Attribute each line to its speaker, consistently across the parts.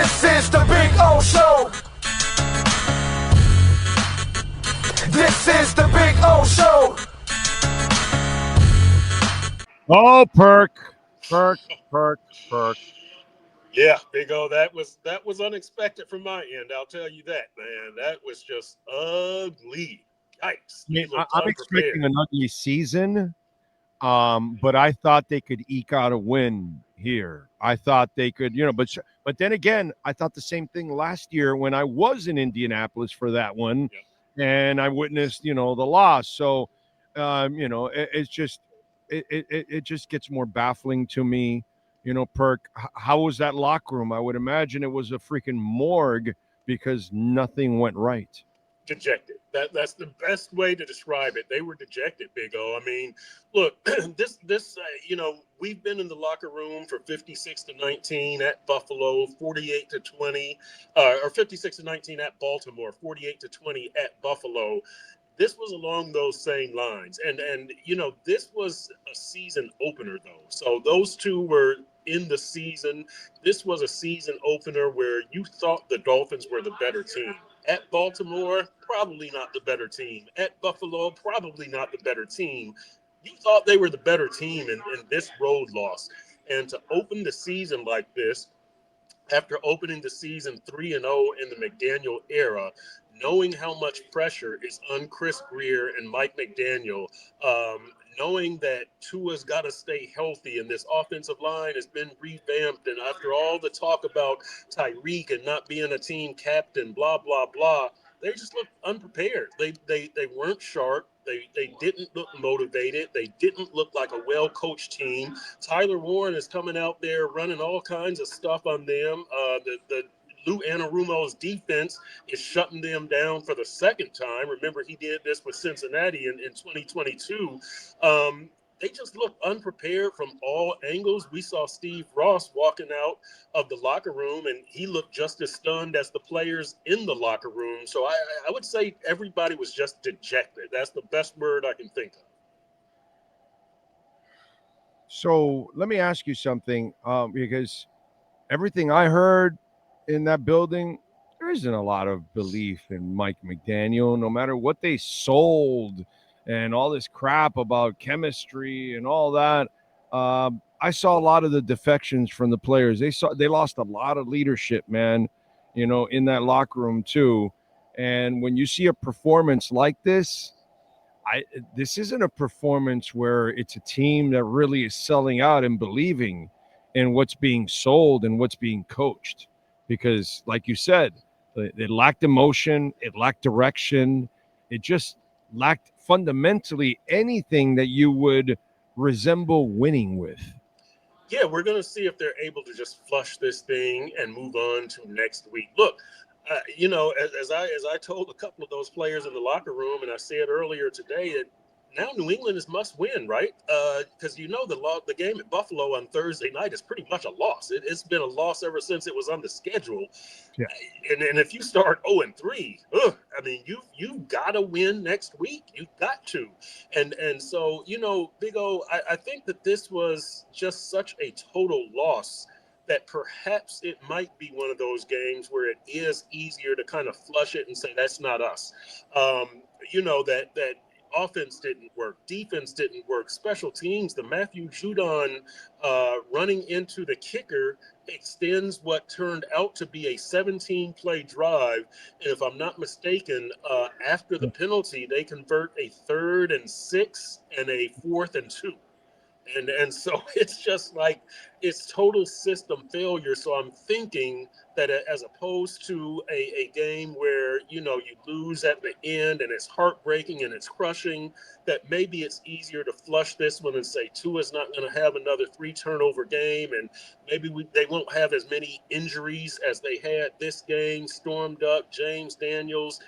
Speaker 1: This is the Big O Show. This is the Big O Show.
Speaker 2: Oh, Perk.
Speaker 3: Yeah, Big O, that was unexpected from my end. I'll tell you that, man. That was just ugly. Yikes.
Speaker 2: I'm expecting an ugly season, but I thought they could eke out a win here. I thought they could, but then again, I thought the same thing last year when I was in Indianapolis for that one, and I witnessed, the loss. So, it just gets more baffling to me. Perk, how was that locker room? I would imagine it was a freaking morgue because nothing went right.
Speaker 3: Dejected. That's the best way to describe it. They were dejected, Big O. I mean, look, we've been in the locker room for 56-19 at Buffalo, 48-20, or 56-19 at Baltimore, 48-20 at Buffalo. This was along those same lines. And this was a season opener, though. So those two were in the season. This was a season opener where you thought the Dolphins were the better team. At Baltimore, probably not the better team. At Buffalo, probably not the better team. You thought they were the better team in this road loss. And to open the season like this, after opening the season 3-0 in the McDaniel era, knowing how much pressure is on Chris Greer and Mike McDaniel, knowing that Tua's got to stay healthy and this offensive line has been revamped, and after all the talk about Tyreek and not being a team captain, blah, blah, blah, they just looked unprepared. They weren't sharp. They didn't look motivated. They didn't look like a well-coached team. Tyler Warren is coming out there running all kinds of stuff on them. The Lou Anarumo's defense is shutting them down for the second time. Remember, he did this with Cincinnati in 2022. They just look unprepared from all angles. We saw Steve Ross walking out of the locker room, and he looked just as stunned as the players in the locker room. So I would say everybody was just dejected. That's the best word I can think of.
Speaker 2: So let me ask you something, because everything I heard in that building, there isn't a lot of belief in Mike McDaniel, no matter what they sold and all this crap about chemistry and all that. I saw a lot of the defections from the players. They lost a lot of leadership, man, in that locker room too. And when you see a performance like this, this isn't a performance where it's a team that really is selling out and believing in what's being sold and what's being coached. Because, like you said, it lacked emotion, it lacked direction, it just lacked fundamentally anything that you would resemble winning with.
Speaker 3: Yeah, we're going to see if they're able to just flush this thing and move on to next week. Look, as I told a couple of those players in the locker room, and I said earlier today, that now New England is must win, right? Because the game at Buffalo on Thursday night is pretty much a loss. It's been a loss ever since it was on the schedule. Yeah. And if you start 0-3, you've got to win next week. You've got to. And so, Big O, I think that this was just such a total loss that perhaps it might be one of those games where it is easier to kind of flush it and say, that's not us. That offense didn't work, defense didn't work, special teams, the Matthew Judon running into the kicker extends what turned out to be a 17-play drive. And if I'm not mistaken, after the penalty, they convert a 3rd and 6 and a 4th and 2. And so it's just like it's total system failure. So I'm thinking that as opposed to a game where, you lose at the end and it's heartbreaking and it's crushing, that maybe it's easier to flush this one and say Tua's not going to have another 3-turnover game, and maybe they won't have as many injuries as they had this game. Storm Duck, James Daniels.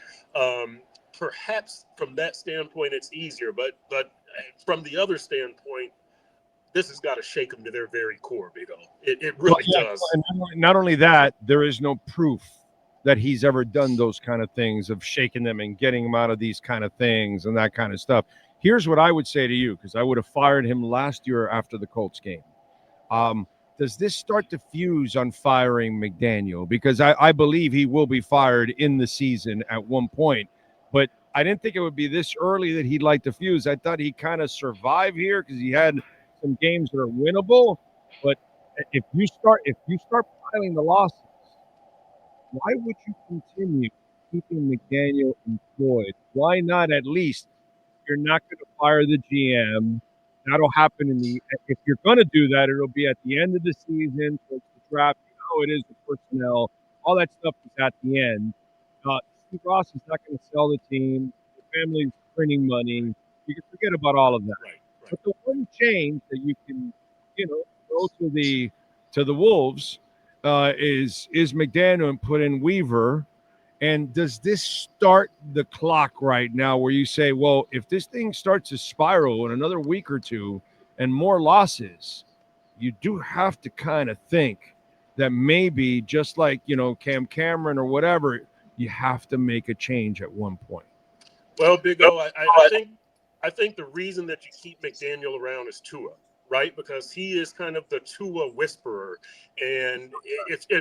Speaker 3: Perhaps from that standpoint, it's easier. But from the other standpoint, this has got to shake them to their very core, Big O. It really does.
Speaker 2: Not only that, there is no proof that he's ever done those kind of things of shaking them and getting them out of these kind of things and that kind of stuff. Here's what I would say to you, because I would have fired him last year after the Colts game. does this start to fuse on firing McDaniel? Because I believe he will be fired in the season at one point. But I didn't think it would be this early that he'd like to fuse. I thought he'd kind of survive here because he had some games that are winnable. But if you start piling the losses, why would you continue keeping McDaniel employed? Why not at least you're not going to fire the GM? That'll happen if you're going to do that, it'll be at the end of the season, towards the draft. You know it is the personnel. All that stuff is at the end. Steve Ross is not going to sell the team. The family's printing money. You can forget about all of that.
Speaker 3: Right.
Speaker 2: But the one change that you can, go to the Wolves is McDaniel and put in Weaver. And does this start the clock right now where you say, well, if this thing starts to spiral in another week or two and more losses, you do have to kind of think that maybe just like, Cam Cameron or whatever, you have to make a change at one point.
Speaker 3: Well, Big O, I think the reason that you keep McDaniel around is Tua, right? Because he is kind of the Tua whisperer. And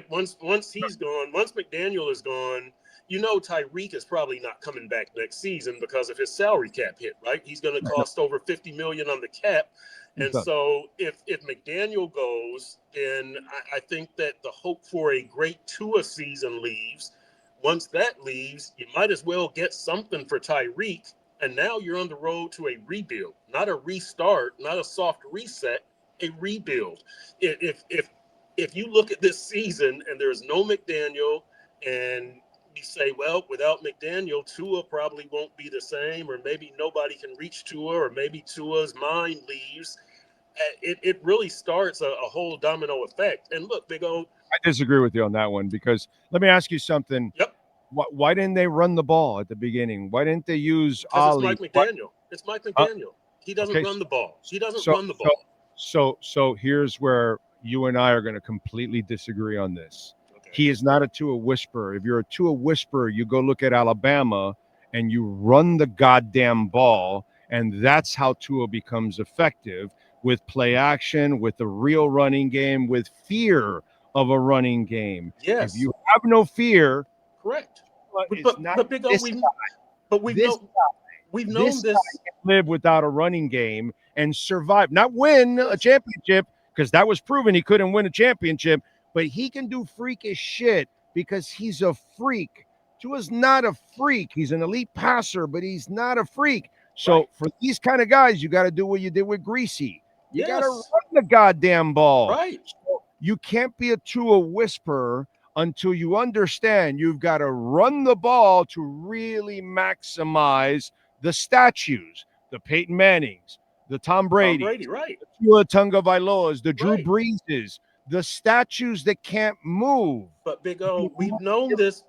Speaker 3: once he's gone, once McDaniel is gone, Tyreek is probably not coming back next season because of his salary cap hit, right? He's going to cost over $50 million on the cap. And so if McDaniel goes, then I think that the hope for a great Tua season leaves. Once that leaves, you might as well get something for Tyreek. And now you're on the road to a rebuild, not a restart, not a soft reset, a rebuild. If you look at this season and there's no McDaniel and you say, well, without McDaniel, Tua probably won't be the same, or maybe nobody can reach Tua, or maybe Tua's mind leaves. It really starts a whole domino effect. And look, Big O.
Speaker 2: I disagree with you on that one because let me ask you something.
Speaker 3: Yep.
Speaker 2: Why didn't they run the ball at the beginning? Why didn't they use Ali?
Speaker 3: It's Mike McDaniel. It's Mike McDaniel. He doesn't run the ball. He doesn't run the ball.
Speaker 2: So here's where you and I are going to completely disagree on this. Okay. He is not a Tua whisperer. If you're a Tua whisperer, you go look at Alabama and you run the goddamn ball, and that's how Tua becomes effective with play action, with a real running game, with fear of a running game.
Speaker 3: Yes.
Speaker 2: If you have no fear,
Speaker 3: correct. But Big O, we've known this.
Speaker 2: Live without a running game and survive, not win a championship, because that was proven he couldn't win a championship, but he can do freakish shit because he's a freak. Tua's not a freak. He's an elite passer, but he's not a freak. So for these kind of guys, you got to do what you did with Greasy. You got to run the goddamn ball.
Speaker 3: Right.
Speaker 2: So you can't be a Tua whisperer until you understand you've got to run the ball to really maximize the statues, the Peyton Mannings, the Tom Brady,
Speaker 3: right.
Speaker 2: the Tua Tagovailoas, the Drew Breeses, the statues that can't move.
Speaker 3: But Big O, we've known this.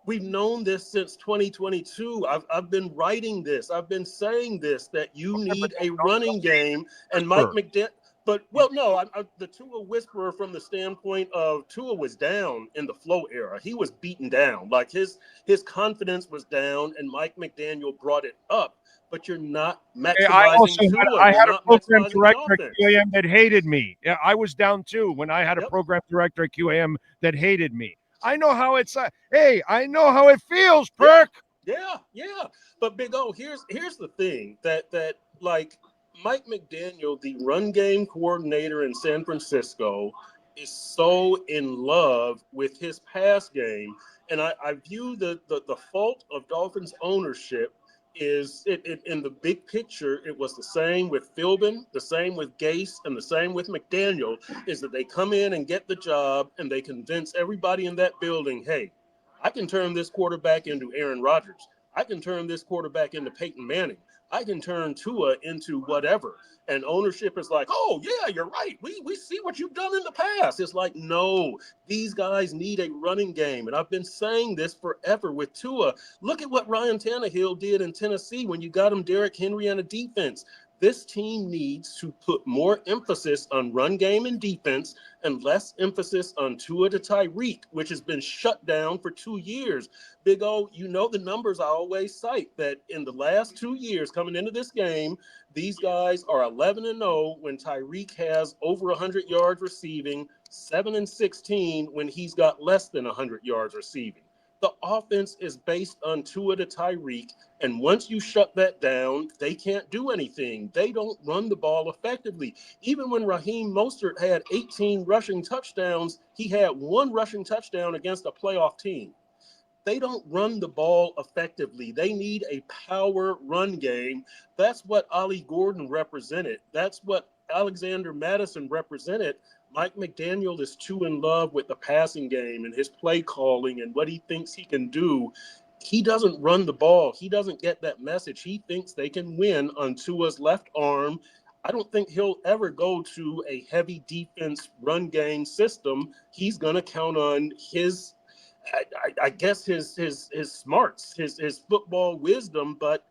Speaker 3: We've known this since 2022. I've been writing this. I've been saying this, that you need a running game. And Mike McDaniel. But, well, no, the Tua whisperer from the standpoint of Tua was down in the flow era. He was beaten down. Like his confidence was down, and Mike McDaniel brought it up. But you're not maximizing Tua.
Speaker 2: I had a program director at QAM that hated me. Yeah, I was down too when I had a program director at QAM that hated me. I know how it's I know how it feels, Perk.
Speaker 3: Yeah. But Big O, here's the thing that like Mike McDaniel, the run game coordinator in San Francisco, is so in love with his pass game. And I view the fault of Dolphins ownership is in the big picture, it was the same with Philbin, the same with Gase, and the same with McDaniel, is that they come in and get the job and they convince everybody in that building, hey, I can turn this quarterback into Aaron Rodgers. I can turn this quarterback into Peyton Manning. I can turn Tua into whatever. And ownership is like, oh, yeah, you're right. We see what you've done in the past. It's like, no, these guys need a running game. And I've been saying this forever with Tua. Look at what Ryan Tannehill did in Tennessee when you got him Derrick Henry and a defense. This team needs to put more emphasis on run game and defense and less emphasis on Tua to Tyreek, which has been shut down for 2 years. Big O, you know the numbers I always cite that in the last 2 years coming into this game, these guys are 11-0 when Tyreek has over 100 yards receiving, 7-16 when he's got less than 100 yards receiving. The offense is based on Tua to Tyreek, and once you shut that down, they can't do anything. They don't run the ball effectively. Even when Raheem Mostert had 18 rushing touchdowns, he had 1 rushing touchdown against a playoff team. They don't run the ball effectively. They need a power run game. That's what Ollie Gordon represented. That's what Alexander Madison represented. Mike McDaniel is too in love with the passing game and his play calling and what he thinks he can do. He doesn't run the ball. He doesn't get that message. He thinks they can win on Tua's left arm. I don't think he'll ever go to a heavy defense run game system. He's going to count on his, I guess, his smarts, his football wisdom, but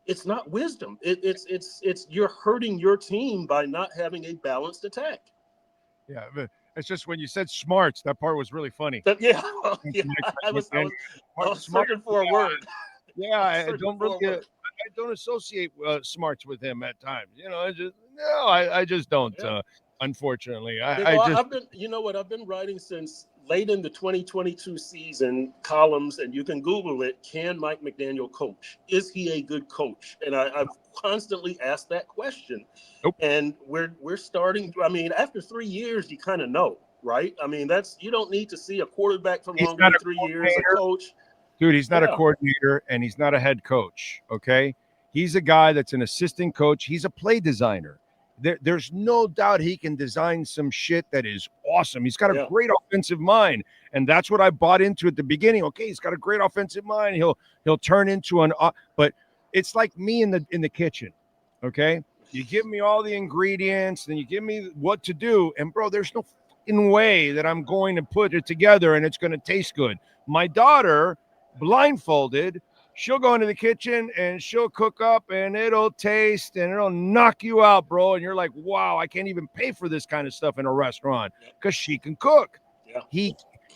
Speaker 3: it's not wisdom. It's you're hurting your team by not having a balanced attack.
Speaker 2: Yeah, but it's just when you said smarts, that part was really funny.
Speaker 3: Yeah, I was searching for a word.
Speaker 2: Yeah, I don't associate smarts with him at times. You know, I just don't.
Speaker 3: Yeah.
Speaker 2: Unfortunately,
Speaker 3: I've been writing since late in the 2022 season columns, and you can Google it. Can Mike McDaniel coach? Is he a good coach? And I've constantly asked that question.
Speaker 2: Nope.
Speaker 3: And we're starting. I mean, after 3 years, you kind of know, right? I mean, you don't need to see a quarterback for longer than 3 years. A coach,
Speaker 2: dude, he's not a coordinator and he's not a head coach. Okay, he's a guy that's an assistant coach. He's a play designer. There's no doubt he can design some shit that is awesome. He's got a great offensive mind, and that's what I bought into at the beginning. Okay, he's got a great offensive mind. He'll turn into but it's like me in the kitchen. Okay, you give me all the ingredients, then you give me what to do, and bro, there's no fucking way that I'm going to put it together and it's going to taste good. My daughter, blindfolded, she'll go into the kitchen and she'll cook up and it'll taste and it'll knock you out, bro. And you're like, wow, I can't even pay for this kind of stuff in a restaurant because she can cook. Yeah.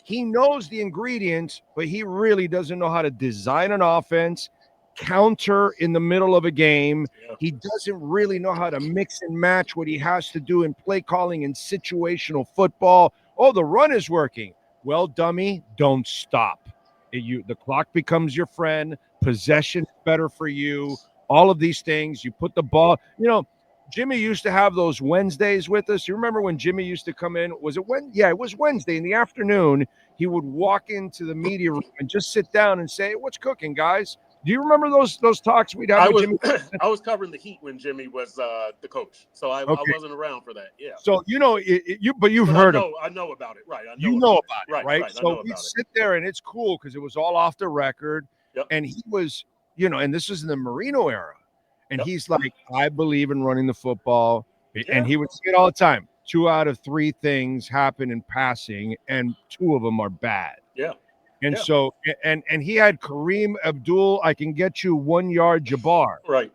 Speaker 2: He knows the ingredients, but he really doesn't know how to design an offense, counter in the middle of a game. Yeah. He doesn't really know how to mix and match what he has to do in play calling and situational football. Oh, the run is working. Well, dummy, don't stop. The clock becomes your friend. Possession better for you. All of these things. You put the ball. You know, Jimmy used to have those Wednesdays with us. You remember when Jimmy used to come in? Was it when? Yeah, it was Wednesday in the afternoon. He would walk into the media room and just sit down and say, "What's cooking, guys?" Do you remember those talks we'd have with Jimmy?
Speaker 3: I was covering the Heat when Jimmy was the coach, so I wasn't around for that. Yeah.
Speaker 2: So you know, you've heard of it.
Speaker 3: I know about it, right?
Speaker 2: You know about it, right? So we sit there, and it's cool because it was all off the record. Yep. And he was, and this was in the Marino era, and he's like, I believe in running the football, and he would say it all the time. 2 out of 3 things happen in passing, and 2 of them are bad. Yeah. And so, and he had Kareem Abdul, I can get you 1 yard Jabbar.
Speaker 3: Right.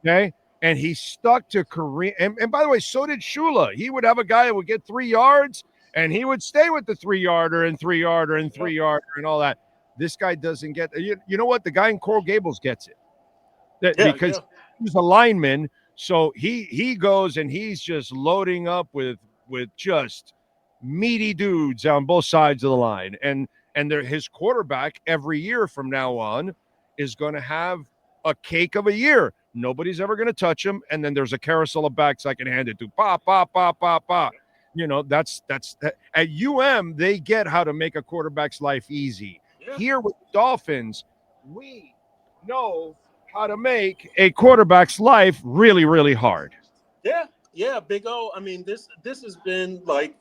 Speaker 2: Okay. And he stuck to Kareem. And by the way, so did Shula. He would have a guy that would get 3 yards, and he would stay with the 3-yarder and 3-yarder and 3-yarder and all that. This guy doesn't get you know what? The guy in Coral Gables gets it. Because he was a lineman. So he goes and he's just loading up with just meaty dudes on both sides of the line. And his quarterback every year from now on is going to have a cake of a year. Nobody's ever going to touch him. And then there's a carousel of backs I can hand it to. Pa, pa, pa, pa, pa. You know, that's at UM, they get how to make a quarterback's life easy. Yeah. Here with the Dolphins, we know how to make a quarterback's life really, really hard.
Speaker 3: Yeah, Big O. I mean, this has been like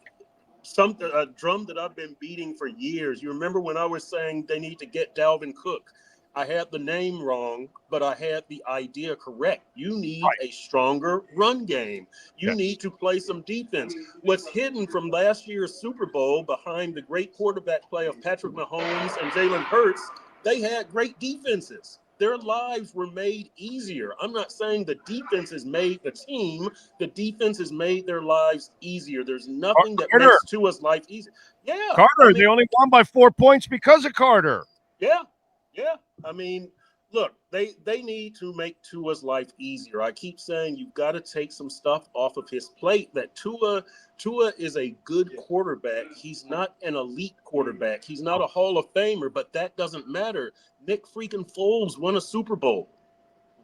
Speaker 3: a drum that I've been beating for years. You remember when I was saying they need to get Dalvin Cook? I had the name wrong, but I had the idea correct. You need a stronger run game. You need to play some defense. What's hidden from last year's Super Bowl behind the great quarterback play of Patrick Mahomes and Jalen Hurts, they had great defenses. their lives were made easier. I'm not saying the defense has made the team. The defense has made their lives easier. There's nothing that
Speaker 2: Carter.
Speaker 3: makes Tua's life easier. Yeah.
Speaker 2: Carter, they only won by 4 points because of Carter.
Speaker 3: Yeah. Yeah. I mean, look, they need to make Tua's life easier. I keep saying you've got to take some stuff off of his plate. That Tua is a good quarterback. He's not an elite quarterback. He's not a Hall of Famer, but that doesn't matter. Nick freaking Foles won a Super Bowl.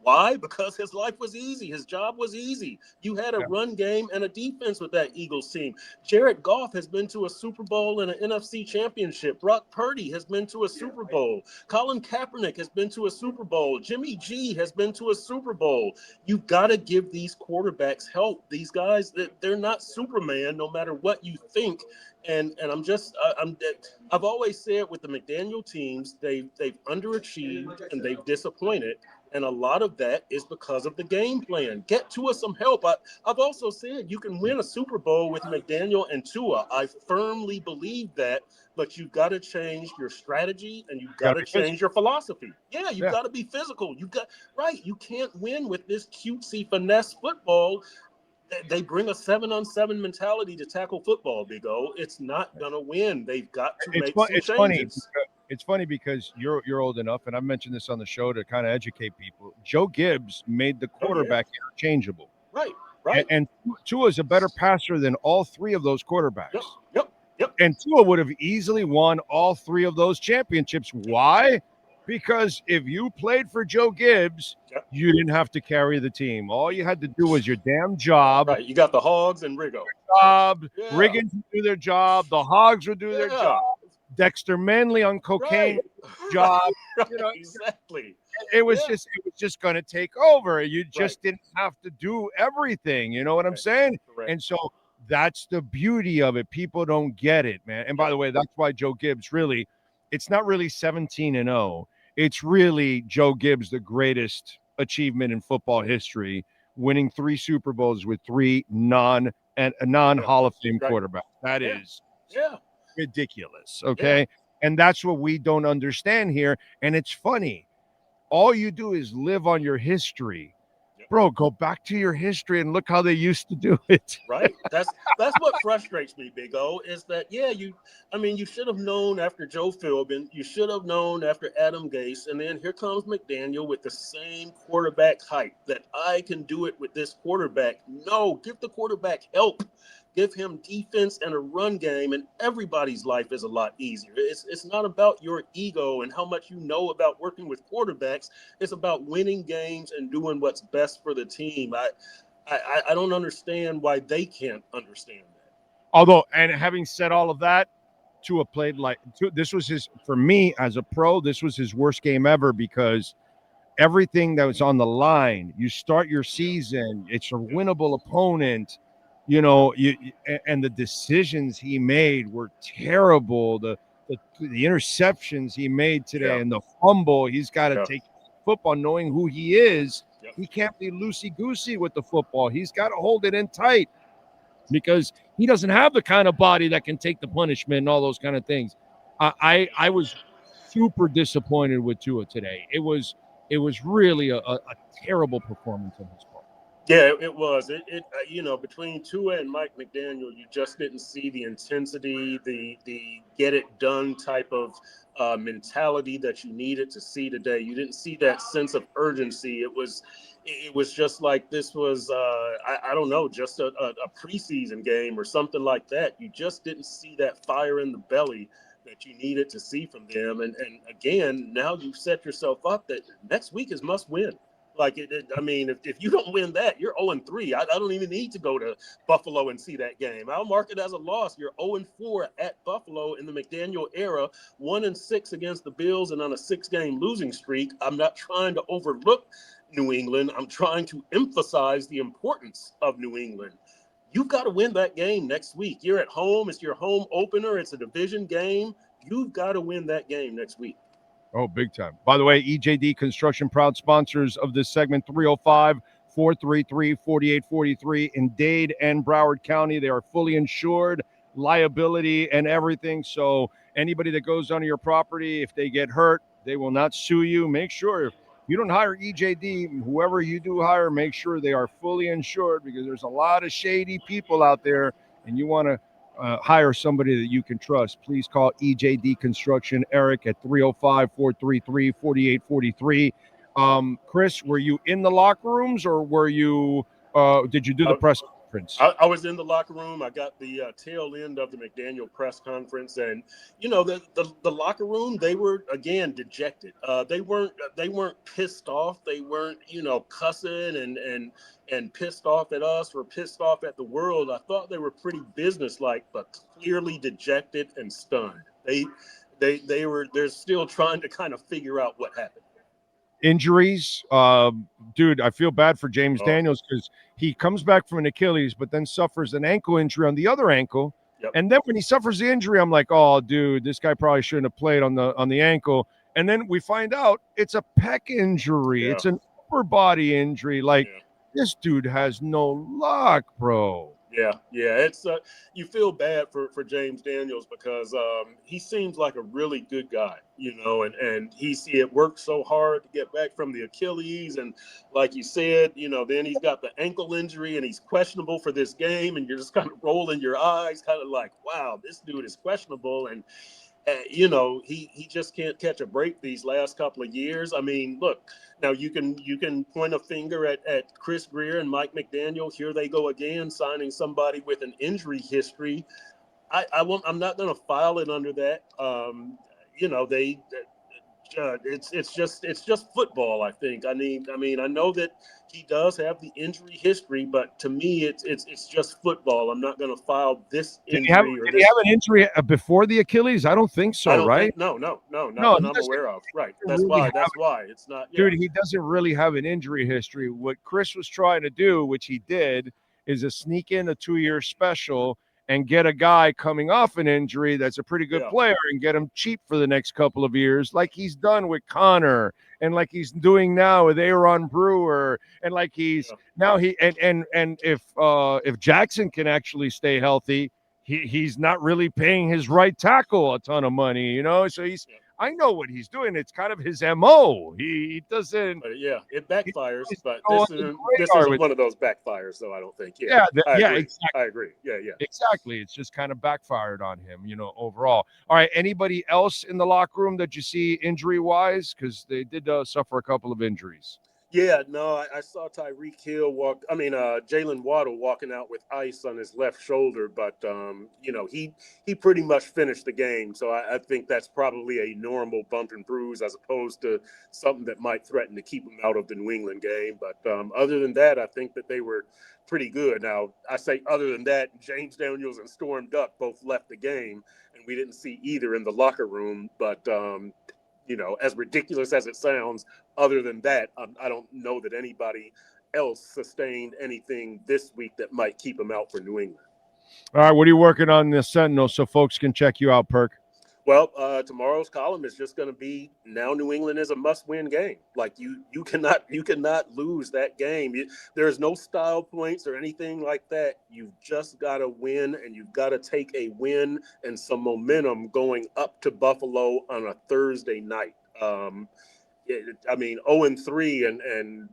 Speaker 3: Why? Because his life was easy. His job was easy. You had a run game and a defense with that Eagles team. Jared Goff has been to a Super Bowl and an NFC championship. Brock Purdy has been to a Super Bowl. Colin Kaepernick has been to a Super Bowl. Jimmy G has been to a Super Bowl. You've got to give these quarterbacks help. These guys, they're not Superman, no matter what you think. And I've always said with the McDaniel teams, they've underachieved and they've disappointed. And a lot of that is because of the game plan. Get Tua some help. I've also said you can win a Super Bowl with McDaniel and Tua. I firmly believe that, but you've got to change your strategy and you've got to change your philosophy. Yeah, you've got to be physical. You can't win with this cutesy finesse football. They bring a 7-on-7 mentality to tackle football, Big O. It's not going to win. They've got to make some changes.
Speaker 2: It's funny because you're old enough, and I've mentioned this on the show to kind of educate people. Joe Gibbs made the quarterback interchangeable.
Speaker 3: Right.
Speaker 2: And Tua is a better passer than all three of those quarterbacks.
Speaker 3: Yep.
Speaker 2: And Tua would have easily won all three of those championships. Why? Because if you played for Joe Gibbs, you didn't have to carry the team. All you had to do was your damn job.
Speaker 3: Right. You got the Hogs and Riggo.
Speaker 2: Riggins would do their job. The Hogs would do their job. Dexter Manley on cocaine job.
Speaker 3: Exactly.
Speaker 2: It was just going to take over. You just didn't have to do everything. You know what I'm saying?
Speaker 3: Correct.
Speaker 2: And so that's the beauty of it. People don't get it, man. And by the way, that's why Joe Gibbs really, it's not really 17-0. It's really Joe Gibbs, the greatest achievement in football history, winning 3 Super Bowls with 3 non-Hall of Fame quarterbacks. That is ridiculous. Okay. And that's what we don't understand here. And it's funny. All you do is live on your history. Bro, go back to your history and look how they used to do it.
Speaker 3: Right. That's what frustrates me, Big O, is that, you should have known after Joe Philbin, you should have known after Adam Gase, and then here comes McDaniel with the same quarterback hype that I can do it with this quarterback. No, give the quarterback help. Give him defense and a run game, and everybody's life is a lot easier. It's not about your ego and how much you know about working with quarterbacks. It's about winning games and doing what's best for the team. I don't understand why they can't understand that.
Speaker 2: Although, and having said all of that, Tua played this was for me as a pro, this was his worst game ever because everything that was on the line, you start your season, it's a winnable opponent. And the decisions he made were terrible. The interceptions he made today and the fumble, he's got to take football knowing who he is. He can't be loosey-goosey with the football. He's got to hold it in tight because he doesn't have the kind of body that can take the punishment and all those kind of things. I was super disappointed with Tua today. It was really a terrible performance on his part.
Speaker 3: Yeah, it was. Between Tua and Mike McDaniel, you just didn't see the intensity, the get it done type of mentality that you needed to see today. You didn't see that sense of urgency. It was just like this was, I don't know, just a preseason game or something like that. You just didn't see that fire in the belly that you needed to see from them. And again, now you've set yourself up that next week is must win. If you don't win that, you're 0-3. I don't even need to go to Buffalo and see that game. I'll mark it as a loss. You're 0-4 at Buffalo in the McDaniel era, 1-6 against the Bills and on a 6-game losing streak. I'm not trying to overlook New England. I'm trying to emphasize the importance of New England. You've got to win that game next week. You're at home. It's your home opener. It's a division game. You've got to win that game next week.
Speaker 2: Oh, big time. By the way, EJD Construction, proud sponsors of this segment, 305-433-4843 in Dade and Broward County. They are fully insured, liability and everything. So anybody that goes onto your property, if they get hurt, they will not sue you. Make sure you don't hire EJD, whoever you do hire, make sure they are fully insured because there's a lot of shady people out there, and you want to hire somebody that you can trust. Please call EJD Construction, Eric at 305-433-4843. Chris, were you in the locker rooms or were you did you do the press conference?
Speaker 3: I was in the locker room. I got the tail end of the McDaniel press conference, and the locker room, they were again dejected. They weren't pissed off. They weren't cussing and pissed off at us or pissed off at the world. I thought they were pretty businesslike, but clearly dejected and stunned. They're still trying to kind of figure out what happened.
Speaker 2: Injuries, dude, I feel bad for James Daniels because he comes back from an Achilles, but then suffers an ankle injury on the other ankle.
Speaker 3: Yep.
Speaker 2: And then when he suffers the injury, I'm like, oh, dude, this guy probably shouldn't have played on the ankle. And then we find out it's a pec injury.
Speaker 3: Yeah.
Speaker 2: It's an upper body injury. Like, this dude has no luck, bro.
Speaker 3: Yeah. It's you feel bad for James Daniels because he seems like a really good guy, and he worked so hard to get back from the Achilles, and like you said, then he's got the ankle injury and he's questionable for this game, and you're just kind of rolling your eyes, kind of like, wow, this dude is questionable, and he just can't catch a break these last couple of years. I mean, look, now you can point a finger at Chris Greer and Mike McDaniel. Here they go again, signing somebody with an injury history. I'm not going to file it under that. It's just football. I think. I mean, I know that he does have the injury history, but to me, it's just football. I'm not going to file this injury.
Speaker 2: Did he have an injury before the Achilles? I don't think so, right?
Speaker 3: No, not that I'm aware of. Right. That's why it's not. Yeah.
Speaker 2: Dude, he doesn't really have an injury history. What Chris was trying to do, which he did, is to sneak in a 2-year special and get a guy coming off an injury that's a pretty good player and get him cheap for the next couple of years, like he's done with Connor and like he's doing now with Aaron Brewer, and like he's now if Jackson can actually stay healthy, he's not really paying his right tackle a ton of money, so he's I know what he's doing. It's kind of his MO. He doesn't.
Speaker 3: But it backfires. But this isn't one of those backfires, though. I don't think.
Speaker 2: Exactly.
Speaker 3: I agree. Yeah.
Speaker 2: Exactly. It's just kind of backfired on him, overall. All right. Anybody else in the locker room that you see injury-wise? Because they did suffer a couple of injuries.
Speaker 3: Yeah, no, I saw Tyreek Hill Jalen Waddle walking out with ice on his left shoulder, but he pretty much finished the game. So I think that's probably a normal bump and bruise as opposed to something that might threaten to keep him out of the New England game. But other than that, I think that they were pretty good. Now, I say other than that, James Daniels and Storm Duck both left the game, and we didn't see either in the locker room. But as ridiculous as it sounds, other than that, I don't know that anybody else sustained anything this week that might keep them out for New England.
Speaker 2: All right, what are you working on in the Sentinel so folks can check you out, Perk?
Speaker 3: Well, tomorrow's column is just going to be now New England is a must-win game. Like you cannot lose that game. There's no style points or anything like that. You've just got to win, and you've got to take a win and some momentum going up to Buffalo on a Thursday night. 0-3 and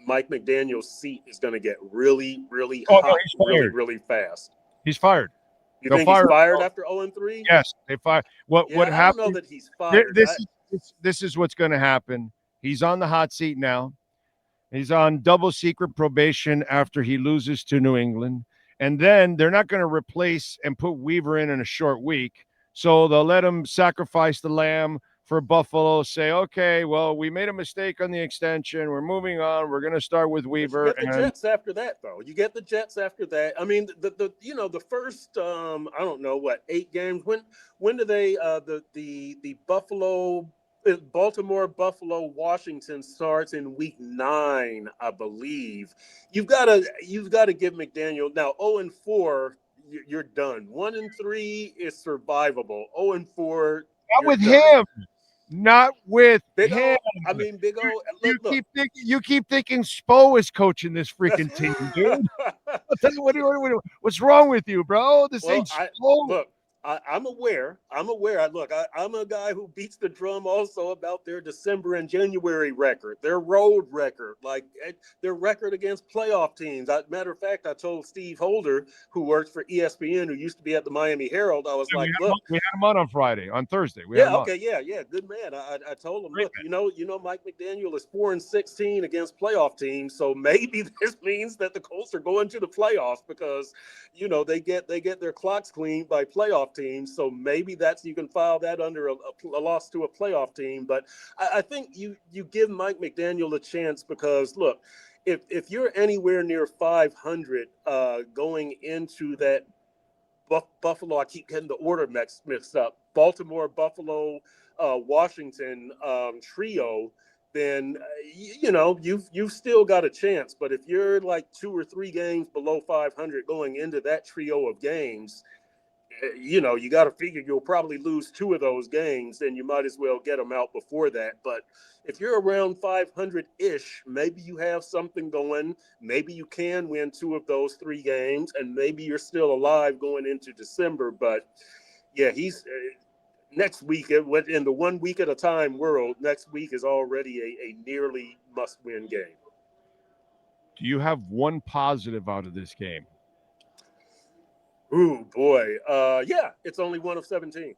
Speaker 3: Mike McDaniel's seat is going to get really, really hot, really, really fast.
Speaker 2: He's fired.
Speaker 3: You think he's fired after 0-3?
Speaker 2: Yes, they fired. What happened?
Speaker 3: I don't know that he's fired.
Speaker 2: This is what's going to happen. He's on the hot seat now. He's on double secret probation after he loses to New England. And then they're not going to replace and put Weaver in a short week. So they'll let him sacrifice the lamb for Buffalo, say, okay, well, we made a mistake on the extension. We're moving on. We're going to start with Weaver.
Speaker 3: You get the Jets after that, though. You get the Jets after that. I mean, the first, 8 games. When do they the Baltimore, Buffalo, Washington starts in week 9, I believe. You've got to give McDaniel now 0-4. You're done. 1-3 is survivable. 0-4.
Speaker 2: Not with him. Not with
Speaker 3: Big
Speaker 2: him.
Speaker 3: O, Big O.
Speaker 2: You keep thinking Spo is coaching this freaking team, dude. I'll tell you what's wrong with you, bro? This ain't Spo.
Speaker 3: Look, I'm aware. I'm a guy who beats the drum also about their December and January record, their road record, like their record against playoff teams. Matter of fact, I told Steve Holder, who works for ESPN, who used to be at the Miami Herald, I was like, look,
Speaker 2: we had him on Friday, on Thursday.
Speaker 3: Yeah, good man. I told him,
Speaker 2: Great
Speaker 3: look, you know, Mike McDaniel is 4-16 against playoff teams, so maybe this means that the Colts are going to the playoffs because, you know, they get their clocks cleaned by playoff teams. So maybe you can file that under a loss to a playoff team. But I think you give Mike McDaniel a chance because, look, if you're anywhere near 500 going into that Buffalo, I keep getting the order mixed up, Baltimore, Buffalo, Washington trio, then you know you've still got a chance. But if you're like 2 or 3 games below 500 going into that trio of games, you know, you got to figure you'll probably lose 2 of those games, and you might as well get them out before that. But if you're around 500-ish, maybe you have something going. Maybe you can win 2 of those 3 games, and maybe you're still alive going into December. But yeah, he's next week in the 1 week at a time world. Next week is already a nearly must-win game.
Speaker 2: Do you have one positive out of this game?
Speaker 3: Ooh, boy. Yeah, it's only 1 of 17.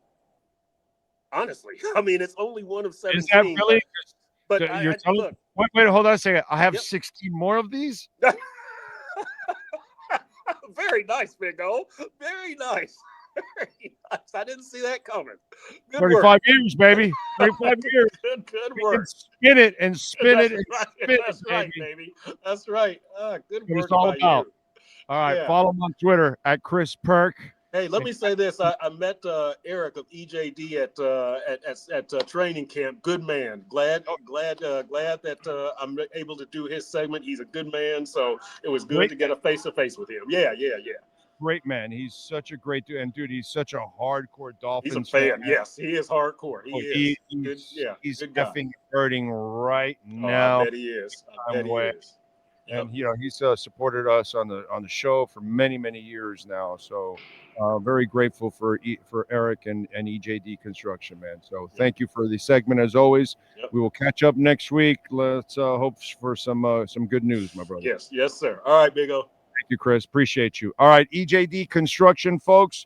Speaker 3: Honestly, I mean, it's only 1 of 17.
Speaker 2: Is that really?
Speaker 3: But
Speaker 2: you're telling
Speaker 3: look.
Speaker 2: Wait, hold on a second. I have
Speaker 3: Yep.
Speaker 2: 16 more of these?
Speaker 3: Very nice, Big O. Very nice. Very nice. I didn't see that coming. Good
Speaker 2: 35
Speaker 3: work.
Speaker 2: years, baby. 35 years.
Speaker 3: Good
Speaker 2: We
Speaker 3: work.
Speaker 2: can spin it and spin it.
Speaker 3: That's right, baby. That's right. Good
Speaker 2: What
Speaker 3: work
Speaker 2: it's all
Speaker 3: by
Speaker 2: about.
Speaker 3: you.
Speaker 2: All right,
Speaker 3: Yeah.
Speaker 2: Follow him on Twitter at Chris Perk.
Speaker 3: Hey, let me say this. I met Eric of EJD at training camp. Good man. Glad that I'm able to do his segment. He's a good man, so it was good to get a face-to-face with him. Yeah.
Speaker 2: Great man. He's such a great dude. And, dude, he's such a hardcore Dolphins
Speaker 3: He's a fan. Yes, he is hardcore. He is.
Speaker 2: He's
Speaker 3: good guy.
Speaker 2: effing hurting right
Speaker 3: Oh,
Speaker 2: now.
Speaker 3: I bet he is.
Speaker 2: And he's supported us on the show for many years now. So very grateful for Eric and EJD Construction, man. So thank you for the segment as always.
Speaker 3: Yep.
Speaker 2: We will catch up next week. Let's hope for some good news, my brother.
Speaker 3: Yes, sir. All right, Big O.
Speaker 2: Thank you, Chris. Appreciate you. All right, EJD Construction, folks.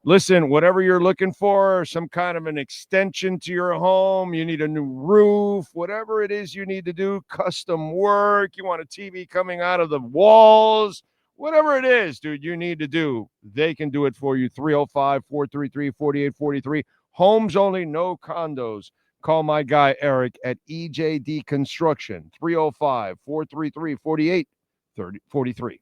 Speaker 2: Listen, whatever you're looking for, some kind of an extension to your home, you need a new roof, whatever it is you need to do, custom work, you want a TV coming out of the walls, whatever it is, dude, you need to do, they can do it for you. 305-433-4843. Homes only, no condos. Call my guy Eric at EJD Construction, 305-433-4843.